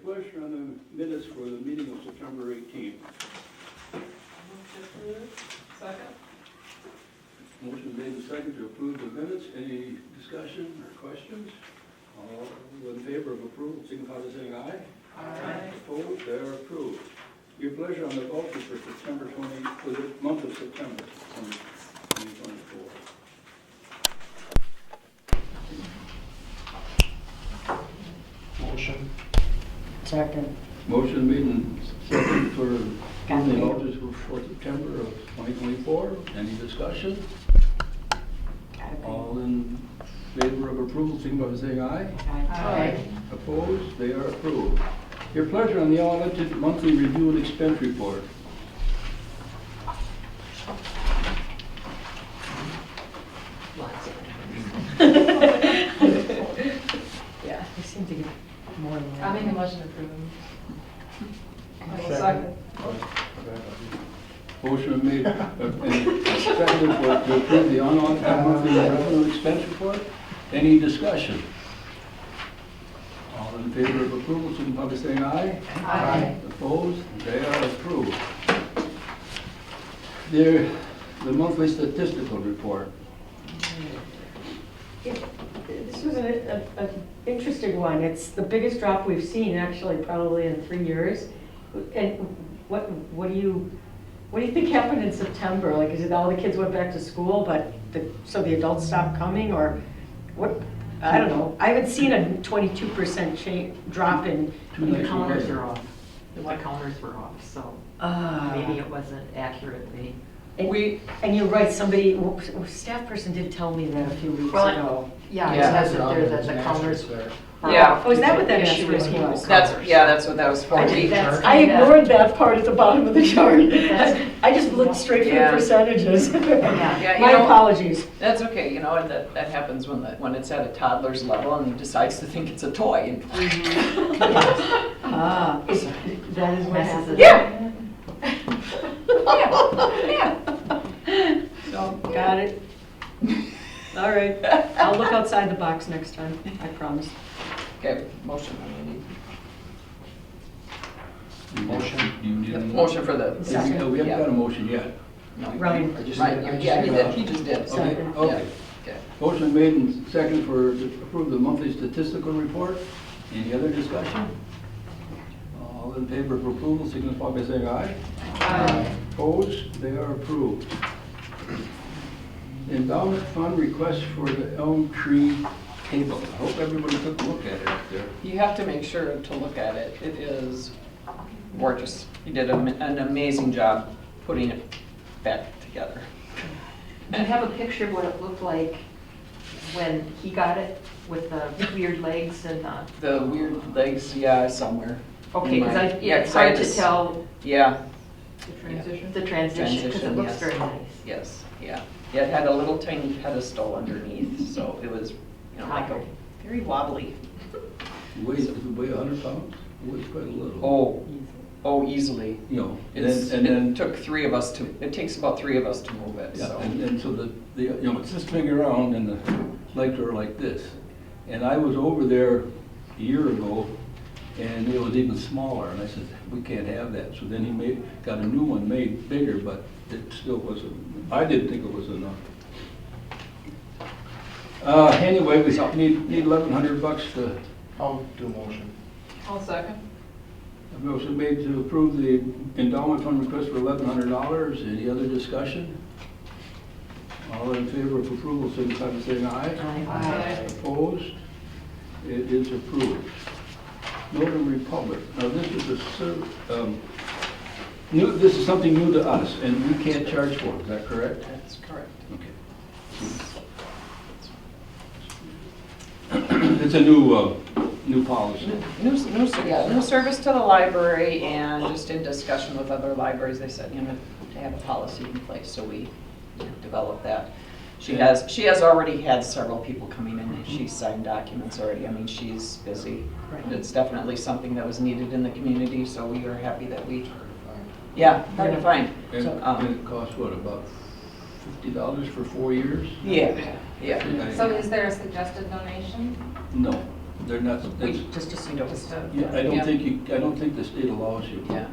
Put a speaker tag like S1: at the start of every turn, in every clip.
S1: pleasure on the minutes for the meeting of September 18th.
S2: Second?
S1: Motion made and second to approve the minutes. Any discussion or questions? All in favor of approval, signify by saying aye.
S2: Aye.
S1: Opposed, they are approved. Your pleasure on the vouchers for September 20, for the month of September 2024.
S3: Motion.
S4: Second.
S1: Motion made and second for
S4: Got
S1: the
S4: it.
S1: vouchers for September of 2024. Any discussion? All in favor of approval, signify by saying aye.
S2: Aye.
S1: Opposed, they are approved. Your pleasure on the audited monthly review and expense report.
S4: Yeah, they seem to get more than
S2: I'll
S4: that.
S2: make a motion to approve them. Second.
S1: Motion made and seconded to approve the unaudited monthly revenue and expense report. Any discussion? All in favor of approval, signify by saying aye.
S2: Aye.
S1: Opposed, they are approved. The monthly statistical report.
S4: This was an interesting one. It's the biggest drop we've seen, actually, probably in 3 years. And what do you think happened in September? Like, is it all the kids went back to school, but so the adults stopped coming, or what? I don't know. I haven't seen a 22% drop in.
S5: The counters are off. The counters were off, so maybe it wasn't accurately.
S4: And you're right, a staff person did tell me that a few weeks
S5: Well,
S4: ago.
S5: Yeah, it says that there that the counters are
S6: Yeah.
S5: off.
S4: Oh, is that what that
S5: Issue
S4: asterisk
S5: with
S4: was?
S6: That's what that was for.
S4: I
S5: I
S4: ignored that part at the bottom of the chart. I just looked straight for the
S6: Yeah.
S4: percentages.
S6: Yeah,
S4: My apologies.
S6: That's okay, you know, and that happens when it's at a toddler's level and he decides to think it's a toy.
S4: Ah, that is what
S5: Messes
S4: happened.
S5: it up.
S6: Yeah.
S4: So, got it. All right, I'll look outside the box next time, I promise.
S6: Okay, motion.
S3: Motion.
S1: You need a
S6: Motion for the.
S4: Second.
S1: No, we haven't got a motion yet.
S6: No.
S4: Ryan.
S6: Right, yeah, he did, he just did.
S1: Okay,
S4: Second.
S1: okay.
S6: Okay.
S1: Motion made and second to approve the monthly statistical report. Any other discussion? All in favor of approval, signify by saying aye.
S2: Aye.
S1: Opposed, they are approved. Endowment fund request for the Elm Tree table. I hope everybody took a look at it up there.
S6: You have to make sure to look at it. It is gorgeous. He did an amazing job putting it back together.
S5: Do you have a picture of what it looked like when he got it with the weird legs and
S6: The weird legs, yeah, somewhere.
S5: okay, because
S6: Yeah,
S5: it's hard to
S6: just-
S5: tell
S6: Yeah,
S5: the transition because it looks
S6: Transition,
S5: very nice.
S6: yes, yeah. Yeah, it had a little tiny pedestal underneath, so it was, you know, like a very wobbly.
S1: Does it weigh 100 pounds? It weighs quite a little.
S6: Oh, easily.
S1: You know,
S6: It took 3 of us it takes about 3 of us to move it,
S1: yeah,
S6: so.
S1: and so you know, it's this big around and the legs are like this. And I was over there a year ago and it was even smaller and I said, we can't have that. So then he got a new one made bigger, but it still wasn't, I didn't think it was enough. Anyway, we need $1,100 to,
S3: I'll do motion.
S2: I'll second.
S1: a motion made to approve the endowment fund request for $1,100. Any other discussion? All in favor of approval, signify by saying aye.
S2: Aye.
S1: Opposed? It is approved. Northern Republic. Now, this is this is something new to us, and we can't charge for it. Is that correct?
S6: That's correct.
S1: Okay. It's a new policy.
S6: New service to the library, and just in discussion with other libraries, they said, you know, to have a policy in place, so we developed that. She has already had several people coming in, and she's signed documents already. I mean, she's busy. And it's definitely something that was needed in the community, so we are happy that we, hard to find.
S1: And it costs what, about $50 for 4 years?
S6: Yeah.
S2: So is there a suggested donation?
S1: No. they're not, that's,
S4: Just to see.
S2: Just to-
S1: yeah, I don't think the state allows you.
S6: Yeah,
S2: Well,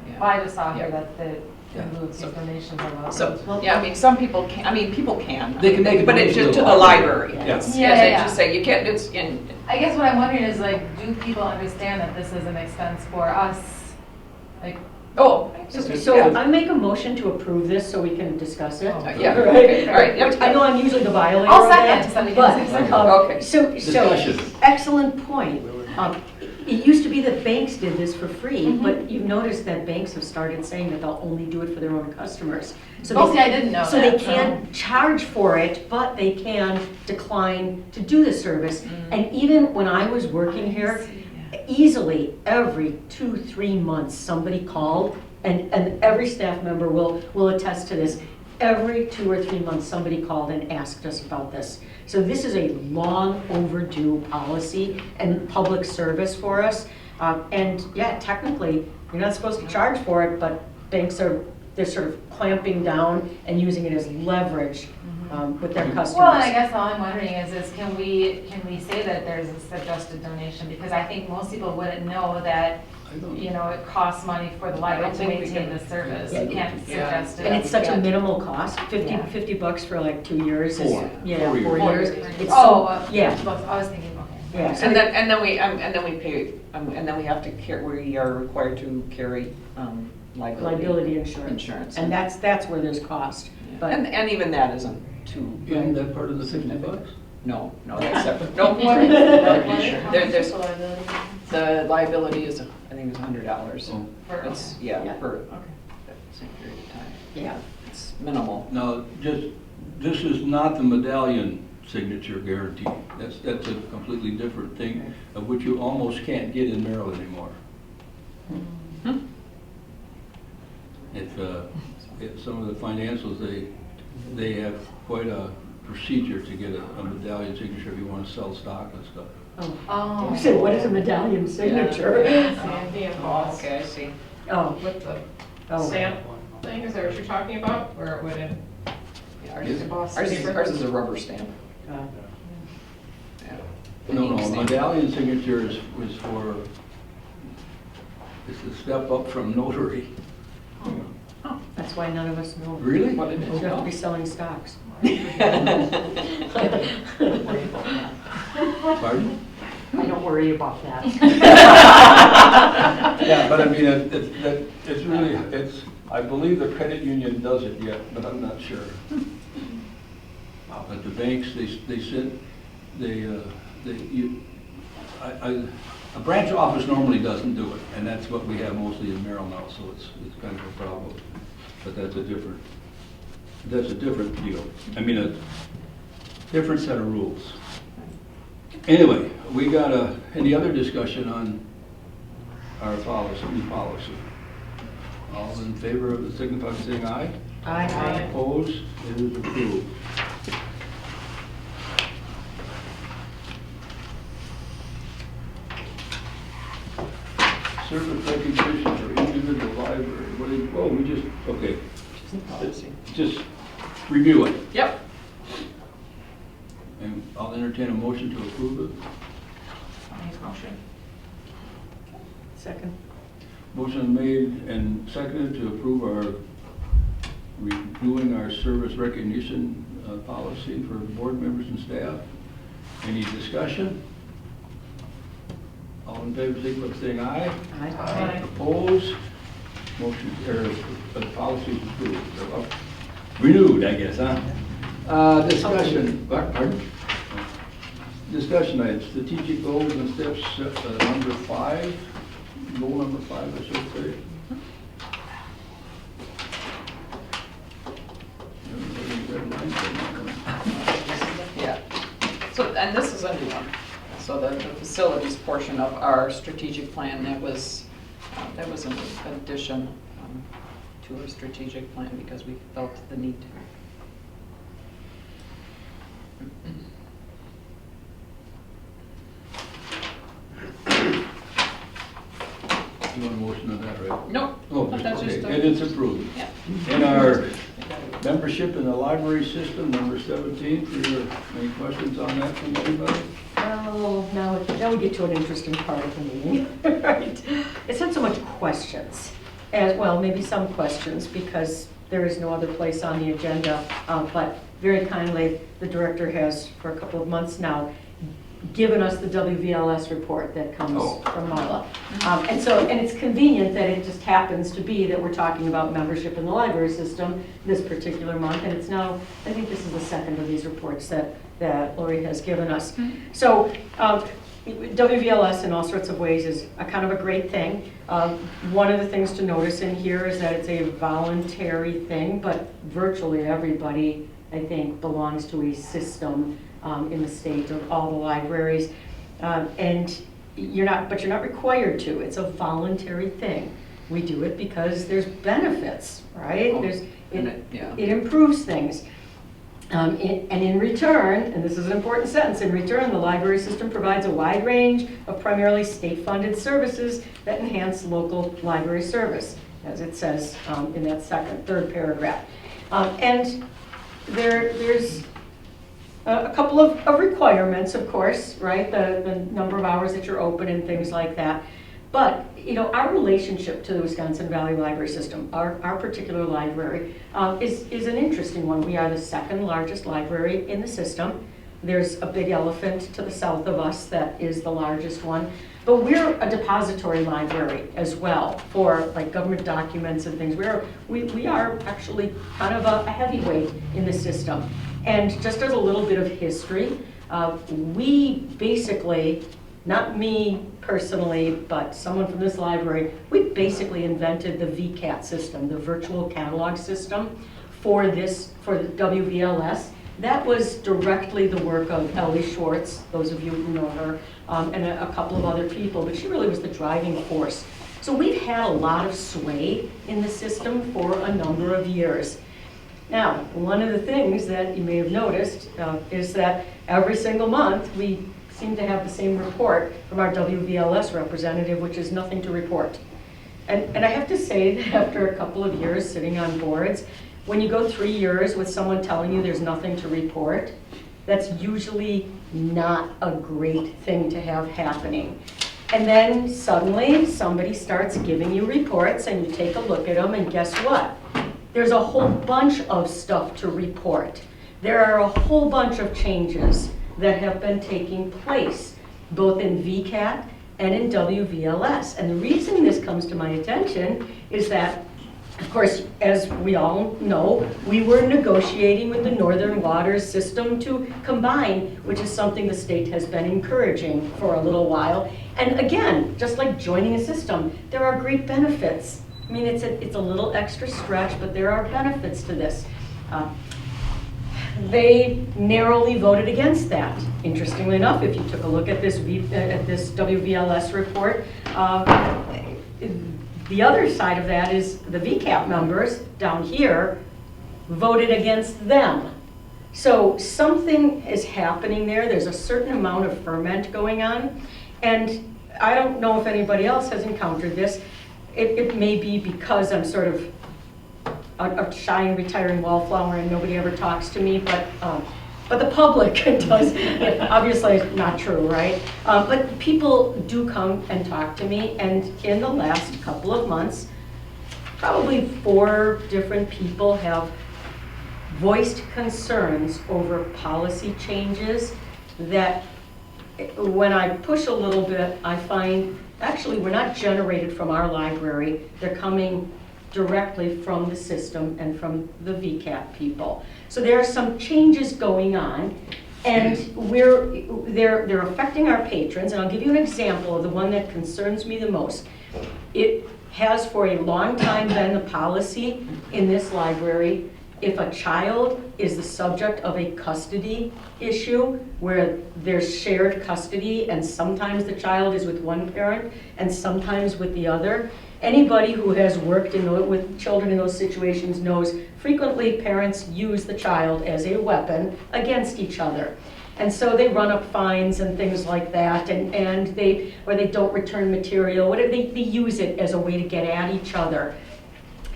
S6: yeah.
S2: I just saw here
S6: Yeah.
S2: that the
S1: Yeah.
S2: moves
S6: So-
S2: donations are allowed.
S6: So, yeah, I mean, some people can, people can.
S1: They can make a
S6: But it's
S1: donation
S6: just to the library.
S1: Yeah.
S6: It's-
S2: Yeah,
S6: As
S2: yeah,
S6: I
S2: yeah.
S6: just say, you can't, it's in,
S2: I guess what I'm wondering is like, do people understand that this is an expense for us? Like,
S6: oh.
S4: So
S6: yeah.
S4: I make a motion to approve this so we can discuss it.
S6: Yeah,
S4: Right.
S6: okay, all right, yep.
S4: I know I'm usually the violator
S2: I'll
S4: of that,
S2: second, so we can
S4: but,
S2: say
S1: something.
S6: Okay.
S4: so,
S1: Discussion.
S4: excellent point. It used to be that banks did this for free,
S2: Mhm.
S4: but you've noticed that banks have started saying that they'll only do it for their own customers. So
S2: oh,
S4: they-
S2: see, I didn't know that.
S4: So they can't charge for it, but they can decline to do the service. And even when I was working here, easily every 2-3 months, somebody called, and every staff member will attest to this. Every 2 or 3 months, somebody called and asked us about this. So this is a long overdue policy and public service for us. And yeah, technically, you're not supposed to charge for it, but banks they're sort of clamping down and using it as leverage with their customers.
S2: Well, and I guess all I'm wondering is can we say that there's a suggested donation? Because I think most people wouldn't know that,
S1: I don't,
S2: you know, it costs money for the library to
S6: think we
S2: maintain
S6: can-
S2: the service.
S4: Yeah,
S2: You can't
S6: yeah.
S2: suggest it.
S4: And it's such a
S6: Yeah.
S4: minimal cost,
S2: Yeah.
S4: $50 for like 2 years. is-
S1: Four.
S4: Yeah,
S1: 4
S4: 4
S1: years.
S4: years. It's
S2: Oh,
S4: so, yeah,
S2: I was thinking, okay.
S4: yeah. So
S6: And then we pay, and then we have to we are required to carry
S4: liability insurance.
S6: Insurance.
S4: And that's where there's cost.
S6: Yeah.
S4: But
S6: And even that isn't too,
S1: isn't that part of the $50?
S6: no, that's separate. No,
S2: What is-
S6: There's,
S2: How much is the liability?
S6: the liability is, I think it's $100.
S1: Oh.
S2: For-
S6: It's, yeah,
S4: Yeah.
S6: per
S2: Okay.
S6: that same period of time.
S4: yeah,
S6: It's minimal.
S1: Now, this is not the medallion signature guarantee. That's a completely different thing, of which you almost can't get in Merrill anymore.
S6: Hmm.
S1: If some of the financials, they have quite a procedure to get a medallion signature if you want to sell stock and stuff.
S4: oh.
S2: Oh.
S4: You said, what is a medallion signature?
S6: Okay, I see.
S4: Oh,
S2: With the
S4: oh.
S2: stamp thing, is that what you're talking about? Or would it?
S6: Yeah, Ours
S1: Is
S6: is,
S1: it
S6: ours is a rubber stamp.
S4: Uh,
S6: Yeah.
S1: No,
S6: Ink
S1: no,
S6: stamp.
S1: medallion signature was for, it's a step up from notary.
S4: That's why none of us know.
S1: Really?
S6: What it
S4: We
S6: is.
S4: have to be selling stocks.
S1: Pardon?
S4: I don't worry about that.
S1: Yeah, but I mean, it's really, I believe the credit union does it yet, but I'm not sure. But the banks, a branch office normally doesn't do it, and that's what we have mostly in Merrill now, so it's kind of a problem. But that's a different deal. I mean, a different set of rules. Anyway, we got any other discussion on our policy, new policy? All in favor of the signify by saying aye.
S4: Aye.
S1: Opposed? It is approved. Service recognition for individual library. We just, okay,
S6: Policy.
S1: just review it.
S6: Yep.
S1: And I'll entertain a motion to approve it.
S6: Motion.
S4: Second.
S1: Motion made and seconded to approve our, reviewing our service recognition policy for board members and staff. Any discussion? All in favor, signify by saying aye.
S4: Aye.
S1: Opposed? Motion, the policy is approved. Or, renewed, I guess, huh? Discussion, pardon? Discussion items, strategic goals and steps, number 5, goal number 5, I should say.
S6: Yeah. So, and this is a new one. So the facilities portion of our strategic plan, that was an addition to our strategic plan because we felt the need to.
S1: You want a motion on that, right?
S6: Nope.
S1: Oh,
S6: That's
S1: okay,
S6: just a-
S1: and it's approved.
S6: Yeah.
S1: And our Membership in the library system, number 17. Any questions on that from anybody?
S4: Oh, now we get to an interesting part of the meeting, right? It's not so much questions, as well, maybe some questions, because there is no other place on the agenda, but very kindly, the director has, for a couple of months now, given us the WVLS report that comes from Marla. And it's convenient that it just happens to be that we're talking about membership in the library system this particular month, and it's now, I think this is the second of these reports that Lori has given us. So WVLS in all sorts of ways is a kind of a great thing. One of the things to notice in here is that it's a voluntary thing, but virtually everybody, I think, belongs to a system in the state of all the libraries. And you're not required to. It's a voluntary thing. We do it because there's benefits, right? It improves things. And in return, and this is an important sentence, in return, the library system provides a wide range of primarily state-funded services that enhance local library service, as it says in that third paragraph. And there's a couple of requirements, of course, right? The number of hours that you're open and things like that. But, our relationship to the Wisconsin Valley Library System, our particular library, is an interesting one. We are the second largest library in the system. There's a big elephant to the south of us that is the largest one. But we're a depository library as well for like government documents and things. We are actually kind of a heavyweight in the system. And just as a little bit of history, we basically, not me personally, but someone from this library, we basically invented the VCAT system, the virtual catalog system for the WVLS. That was directly the work of Ellie Schwartz, those of you who know her, and a couple of other people, but she really was the driving force. So we've had a lot of sway in the system for a number of years. Now, one of the things that you may have noticed is that every single month we seem to have the same report from our WVLS representative, which is nothing to report. And I have to say that after a couple of years sitting on boards, when you go 3 years with someone telling you there's nothing to report, that's usually not a great thing to have happening. And then suddenly somebody starts giving you reports and you take a look at them, and guess what? There's a whole bunch of stuff to report. There are a whole bunch of changes that have been taking place, both in VCAT and in WVLS. And the reason this comes to my attention is that, of course, as we all know, we were negotiating with the Northern Waters system to combine, which is something the state has been encouraging for a little while. And again, just like joining a system, there are great benefits. I mean, it's a little extra stretch, but there are benefits to this. They narrowly voted against that. Interestingly enough, if you took a look at this WVLS report, the other side of that is the VCAP members down here voted against them. So something is happening there. There's a certain amount of ferment going on. And I don't know if anybody else has encountered this. It may be because I'm sort of a shy and retiring wallflower and nobody ever talks to me, but the public does. Obviously, it's not true, right? But people do come and talk to me, and in the last couple of months, probably 4 different people have voiced concerns over policy changes that, when I push a little bit, I find actually we're not generated from our library. They're coming directly from the system and from the VCAT people. So there are some changes going on, and they're affecting our patrons, and I'll give you an example of the one that concerns me the most. It has for a long time been the policy in this library, if a child is the subject of a custody issue where there's shared custody and sometimes the child is with one parent and sometimes with the other, anybody who has worked with children in those situations knows frequently parents use the child as a weapon against each other. And so they run up fines and things like that, and they don't return material, whatever, they use it as a way to get at each other.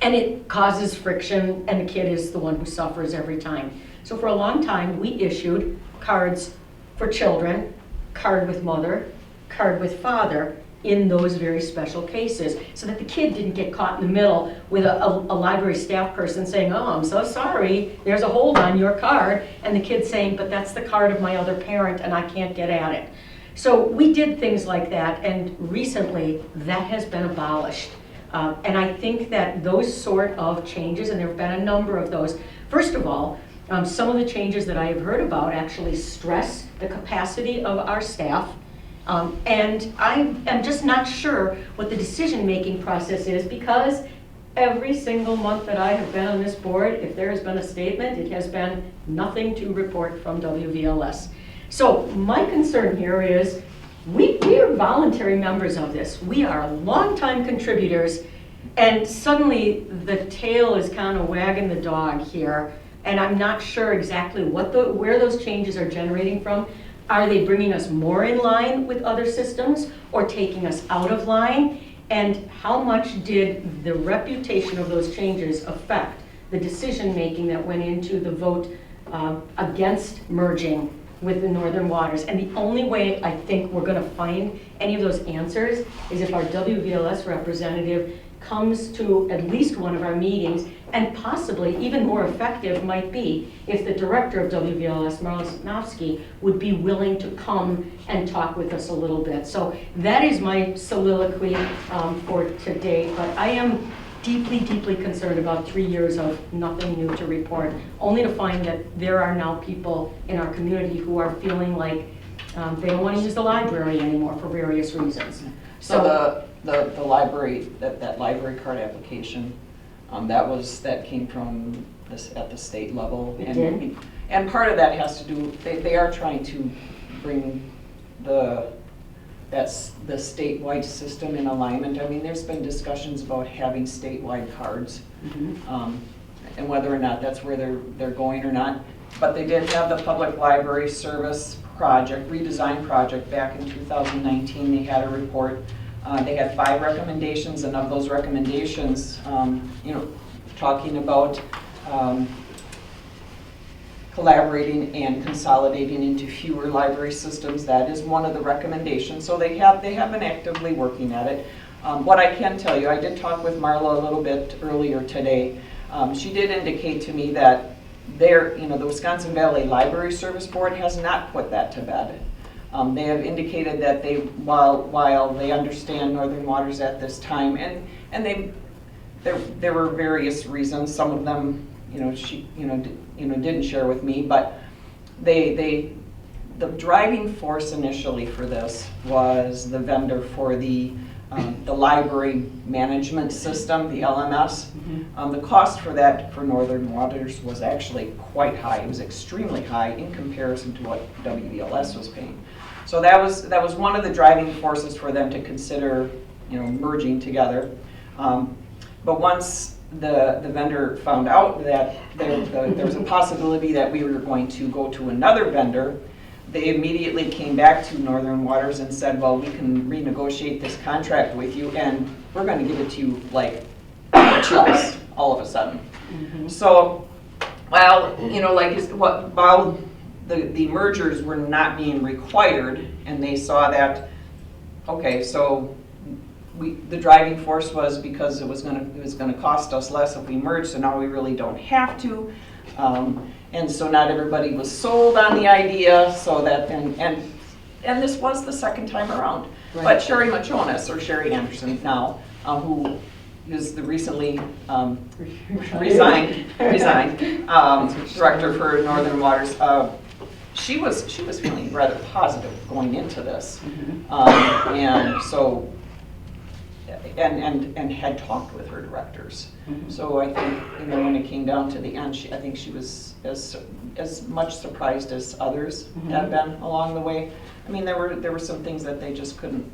S4: And it causes friction, and the kid is the one who suffers every time. So for a long time, we issued cards for children, card with mother, card with father, in those very special cases, so that the kid didn't get caught in the middle with a library staff person saying, oh, I'm so sorry, there's a hold on your card, and the kid saying, but that's the card of my other parent and I can't get at it. So we did things like that, and recently that has been abolished. And I think that those sort of changes, and there have been a number of those, first of all, some of the changes that I have heard about actually stress the capacity of our staff. And I am just not sure what the decision-making process is, because every single month that I have been on this board, if there has been a statement, it has been nothing to report from WVLS. So my concern here is we are voluntary members of this. We are longtime contributors, and suddenly the tail is kind of wagging the dog here, and I'm not sure exactly where those changes are generating from. Are they bringing us more in line with other systems or taking us out of line? And how much did the reputation of those changes affect the decision-making that went into the vote against merging with the Northern Waters? And the only way I think we're going to find any of those answers is if our WVLS representative comes to at least one of our meetings, and possibly even more effective might be if the director of WVLS, Marla Sosnowski, would be willing to come and talk with us a little bit. So that is my soliloquy for today, but I am deeply, deeply concerned about 3 years of nothing new to report, only to find that there are now people in our community who are feeling like they don't want to use the library anymore for various reasons.
S6: So the library, that library card application, that came from this at the state level.
S4: It did?
S6: And part of that has to do, they are trying to bring the statewide system in alignment. I mean, there's been discussions about having statewide cards, and whether or not that's where they're going or not. But they did have the public library service redesign project back in 2019. They had a report. They had 5 recommendations, and of those recommendations, talking about collaborating and consolidating into fewer library systems, that is one of the recommendations. So they have been actively working at it. What I can tell you, I did talk with Marla a little bit earlier today. She did indicate to me that the Wisconsin Valley Library Service Board has not put that to bed. They have indicated that while they understand Northern Waters at this time, and there were various reasons. Some of them, she didn't share with me, but the driving force initially for this was the vendor for the library management system, the LMS. The cost for that for Northern Waters was actually quite high. It was extremely high in comparison to what WVLS was paying. So that was one of the driving forces for them to consider, merging together. But once the vendor found out that there was a possibility that we were going to go to another vendor, they immediately came back to Northern Waters and said, well, we can renegotiate this contract with you, and we're going to give it to you like chills all of a sudden. So, while the mergers were not being required, and they saw that, okay, so the driving force was because it was going to cost us less if we merged, so now we really don't have to. And so not everybody was sold on the idea, so that, and this was the second time around. Right. But Sherry Machonis, or Sherry Anderson now, who is the recently resigned director for Northern Waters, she was feeling rather positive going into this, and so. And had talked with her directors. So I think, when it came down to the end, I think she was as much surprised as others have been along the way. I mean, there were some things that they just couldn't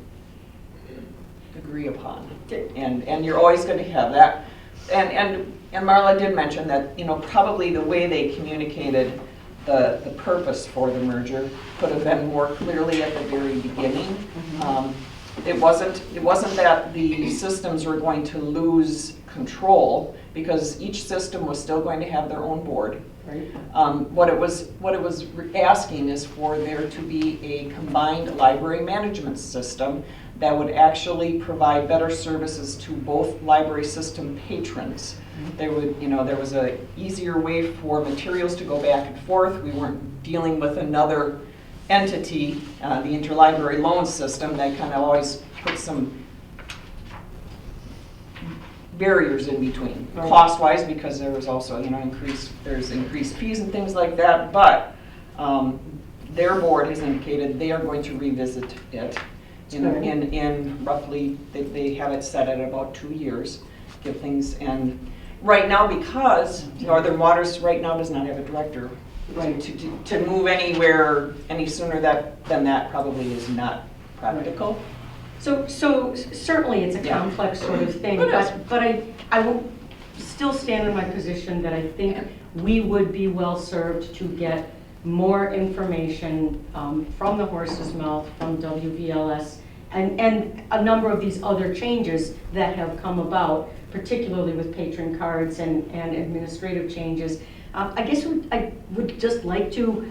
S6: agree upon, and you're always going to have that. And Marla did mention that probably the way they communicated the purpose for the merger could have been more clearly at the very beginning. it wasn't that the systems were going to lose control, because each system was still going to have their own board.
S4: Right.
S6: What it was asking is for there to be a combined library management system that would actually provide better services to both library system patrons. There was a easier way for materials to go back and forth. We weren't dealing with another entity, the interlibrary loan system, that kind of always put some barriers in between,
S4: Right.
S6: cost-wise, because there was also, there's increased fees and things like that, but their board has indicated they are going to revisit it in roughly, they have it set at about 2 years, give things, and right now, because Northern Waters right now does not have a director,
S4: Right.
S6: to move anywhere any sooner than that probably is not practical.
S4: So certainly it's a
S6: Yeah.
S4: complex sort of thing,
S6: It is.
S4: but I will still stand in my position that I think we would be well served to get more information from the horse's mouth, from WVLS, and a number of these other changes that have come about, particularly with patron cards and administrative changes. I guess I would just like to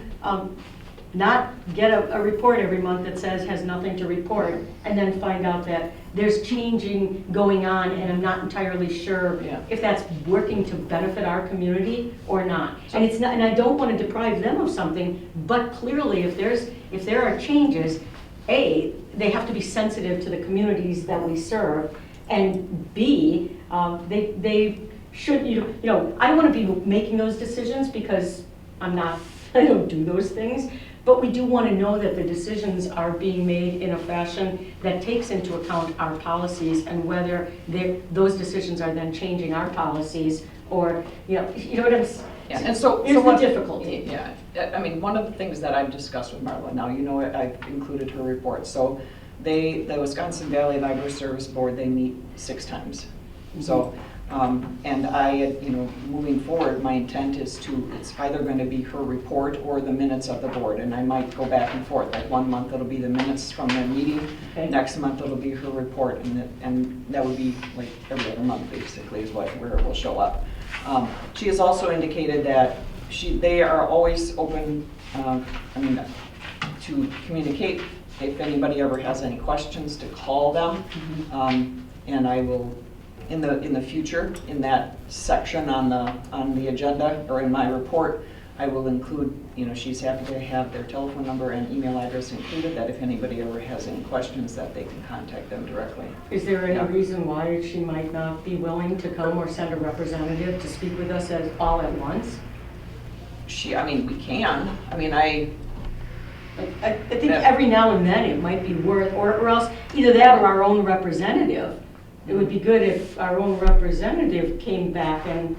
S4: not get a report every month that says has nothing to report, and then find out that there's changing going on, and I'm not entirely sure
S6: Yeah.
S4: if that's working to benefit our community or not. And it's not, and I don't want to deprive them of something, but clearly if there are changes, A, they have to be sensitive to the communities that we serve, and B, they should, I don't want to be making those decisions because I don't do those things, but we do want to know that the decisions are being made in a fashion that takes into account our policies, and whether those decisions are then changing our policies, or, you know what I'm saying?
S6: Yeah, and so
S4: Here's the
S6: what-
S4: difficulty.
S6: Yeah, I mean, one of the things that I've discussed with Marla, now I've included her report, so the Wisconsin Valley Library Service Board, they meet 6 times. So, and moving forward, my intent is it's either going to be her report or the minutes of the board, and I might go back and forth. Like 1 month it'll be the minutes from the meeting,
S4: Okay.
S6: next month it'll be her report, and that would be like every other month basically is where it will show up. She has also indicated that they are always open, to communicate if anybody ever has any questions, to call them. And I will, in the future, in that section on the agenda, or in my report, I will include, she's happy to have their telephone number and email address included, that if anybody ever has any questions, that they can contact them directly.
S4: Is there any
S6: Yeah.
S4: reason why she might not be willing to come or send a representative to speak with us all at once?
S6: We can.
S4: I think
S6: Yeah.
S4: every now and then it might be worth, or else either that or our own representative. It would be good if our own representative came back and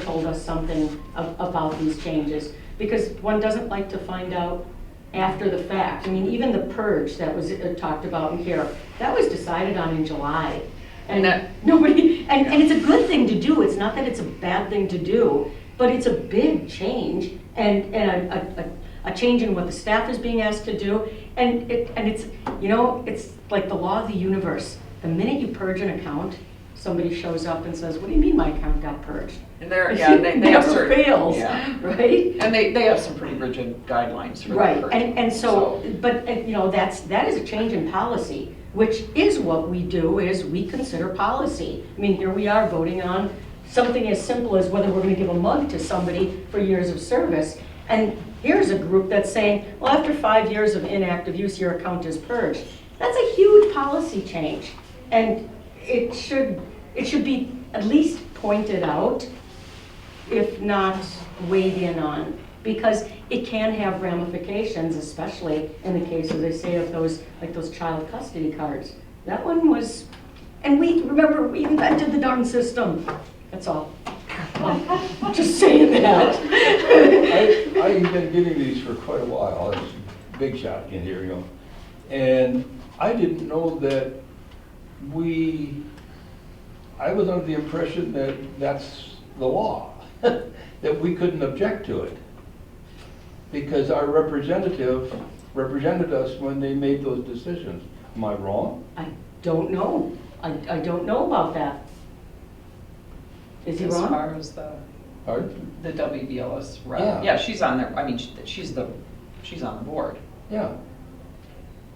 S4: told us something about these changes, because one doesn't like to find out after the fact. Even the purge that was talked about in here, that was decided on in July. And nobody, and it's a good thing to do. It's not that it's a bad thing to do, but it's a big change, and a change in what the staff is being asked to do. And it's, it's like the law of the universe. The minute you purge an account, somebody shows up and says, "What do you mean my account got purged?"
S6: And they
S4: It
S6: have
S4: never
S6: certain,
S4: fails,
S6: yeah.
S4: right?
S6: And they have some pretty rigid guidelines for
S4: Right,
S6: that.
S4: and so, but, that is a change in policy, which is what we do, is we consider policy. Here we are voting on something as simple as whether we're gonna give a mug to somebody for years of service. And here's a group that's saying, well, after 5 years of inactive use, your account is purged. That's a huge policy change. And it should be at least pointed out, if not weighed in on, because it can have ramifications, especially in the case, as I say, of those child custody cards. That one was, and we invented the darn system. That's all. I'm just saying that.
S1: I've been getting these for quite a while. It's a big shot in here, And I didn't know that I was under the impression that that's the law, that we couldn't object to it. Because our representative represented us when they made those decisions. Am I wrong?
S4: I don't know. I don't know about that. Is he
S6: As
S4: wrong?
S6: far as the
S1: Pardon?
S6: WBLS rep.
S1: Yeah.
S6: Yeah, she's on there, I mean, she's on the board.
S1: Yeah.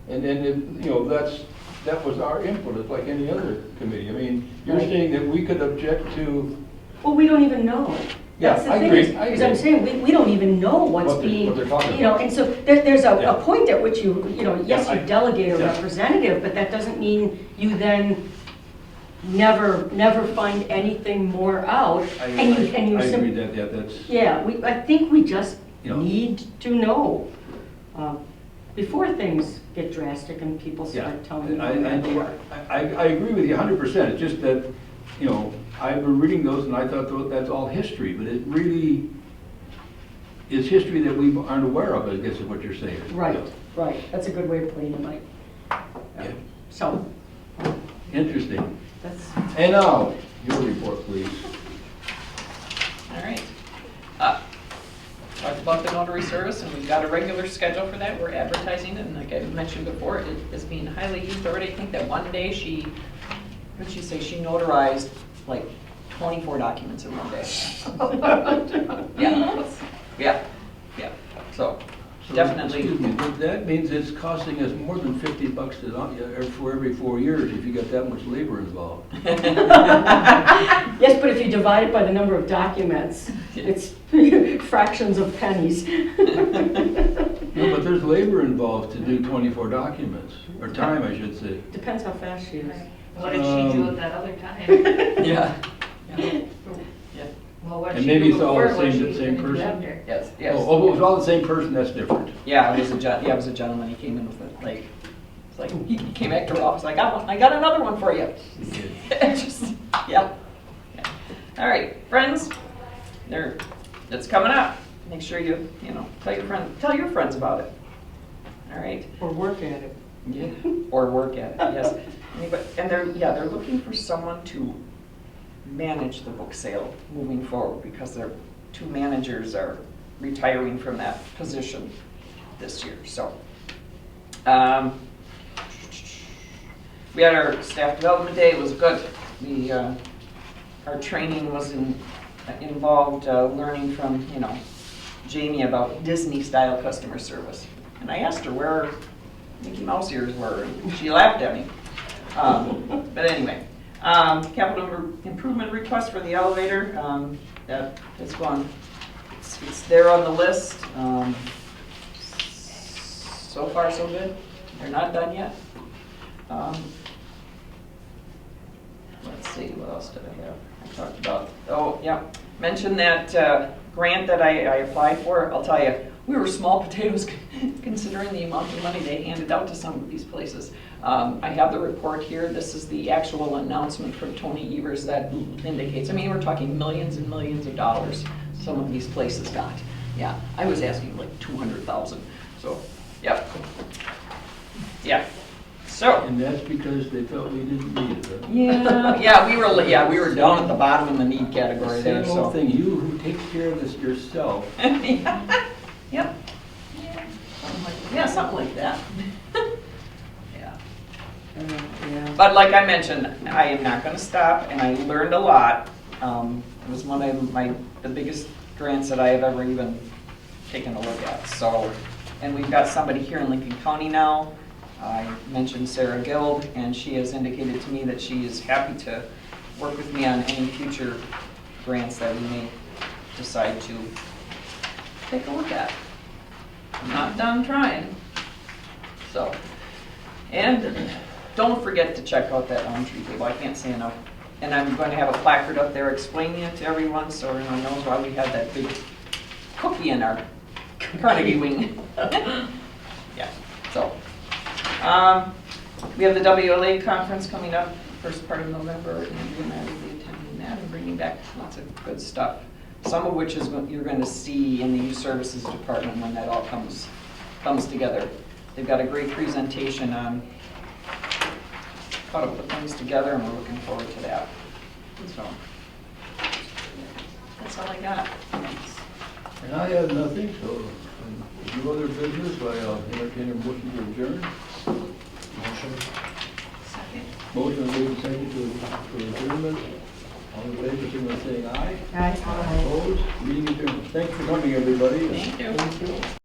S1: And then, you know, that was our input, it's like any other committee. I mean, you're
S4: Right.
S1: saying that we could object to,
S4: Well, we don't even know.
S1: Yeah,
S4: That's the
S1: I
S4: thing
S1: agree,
S4: is-
S1: I
S4: is I'm
S1: agree.
S4: saying, we don't even know what's
S1: What
S4: being,
S1: they're talking
S4: you know,
S1: about.
S4: and so there's
S1: Yeah.
S4: a point at which you know, yes,
S1: Yeah,
S4: you delegate a
S1: yeah.
S4: representative, but that doesn't mean you then never find anything more out.
S1: I
S4: And you
S1: agree that, yeah, that's,
S4: Yeah, I think we just
S1: Yeah.
S4: need to know before things get drastic and people
S1: yeah.
S4: start telling you.
S1: I agree with you 100%. It's just that, you know, I've been reading those and I thought that's all history, but it really is history that we aren't aware of, I guess is what you're saying.
S4: Right, right. That's a good way of putting it, Mike.
S1: Yeah.
S4: So,
S1: Interesting.
S4: that's,
S1: And now, your report, please.
S6: All right. Talked about the notary service, and we've got a regular schedule for that. We're advertising it, and like I mentioned before, it is being highly used already. I think that one day what'd she say? She notarized like 24 documents in one day. Yeah, yeah. So definitely.
S1: Excuse me, but that means it's costing us more than $50 for every 4 years if you got that much labor involved.
S4: yes, but if you divide it by the number of documents, it's fractions of pennies.
S1: No, but there's labor involved to do 24 documents, or time, I should say.
S4: Depends how fast she is.
S2: What did she do at that other time?
S6: Yeah.
S2: Well, what
S1: And
S2: she
S1: maybe
S2: do
S1: it's all
S2: before
S1: the
S2: when
S1: same-
S2: she
S1: the
S2: was
S1: same
S2: gonna
S1: person?
S2: be under.
S6: Yes.
S1: Oh, if it was all the same person, that's different.
S6: Yeah, it was a gentleman. He came in with it, like, it's like he came back to her office. I got one. I got another one for you. Just, yeah. All right, friends. It's coming up. Make sure you tell your friends about it. All right.
S4: Or work at it.
S6: Yeah. Or work at it. Yes. And they're looking for someone to manage the book sale moving forward because their two managers are retiring from that position this year. So we had our staff development day. It was good. Our training was involved learning from Jamie about Disney style customer service, and I asked her where Mickey Mouse ears were, and she laughed at me. But anyway, capital improvement request for the elevator, that has gone, it's there on the list. So far, so good. They're not done yet. Let's see, what else did I have? I talked about, oh, yeah, mentioned that grant that I applied for. I'll tell you, we were small potatoes considering the amount of money they handed out to some of these places. I have the report here. This is the actual announcement from Tony Evers that indicates, I mean, we're talking millions and millions of dollars some of these places got. Yeah, I was asking like 200,000. So, yep. Yeah. So.
S1: And that's because they felt we didn't need it, huh?
S6: Yeah, we were down at the bottom in the need category there.
S1: Same
S6: So.
S1: old thing, you who takes care of this yourself.
S6: Yep. Yeah, something like that. Yeah.
S4: Yeah.
S6: But like I mentioned, I am not going to stop, and I learned a lot. It was one of the biggest grants that I have ever even taken a look at. So, and we've got somebody here in Lincoln County now. I mentioned Sarah Guild, and she has indicated to me that she is happy to work with me on any future grants that we may decide to take a look at. I'm not done trying. So, and don't forget to check out that elm tree table. I can't say enough. And I'm going to have a placard up there explaining it to everyone so everyone knows why we had that big cookie in our Carnegie wing. Yeah, so. We have the WLA conference coming up, first part of November, and I will be attending that and bringing back lots of good stuff. Some of which is what you're going to see in the Youth Services Department when that all comes together. They've got a great presentation on how to put things together, and we're looking forward to that. So that's all I got.
S1: And I have nothing, so if you other business, I'll entertain a motion to adjourn.
S3: Motion.
S1: Motion made and seconded to adjournment. All in favor, signify by saying aye.
S4: Aye.
S1: Opposed? Meeting adjourned. Thanks for coming, everybody.
S6: Thank you.
S4: Thank you.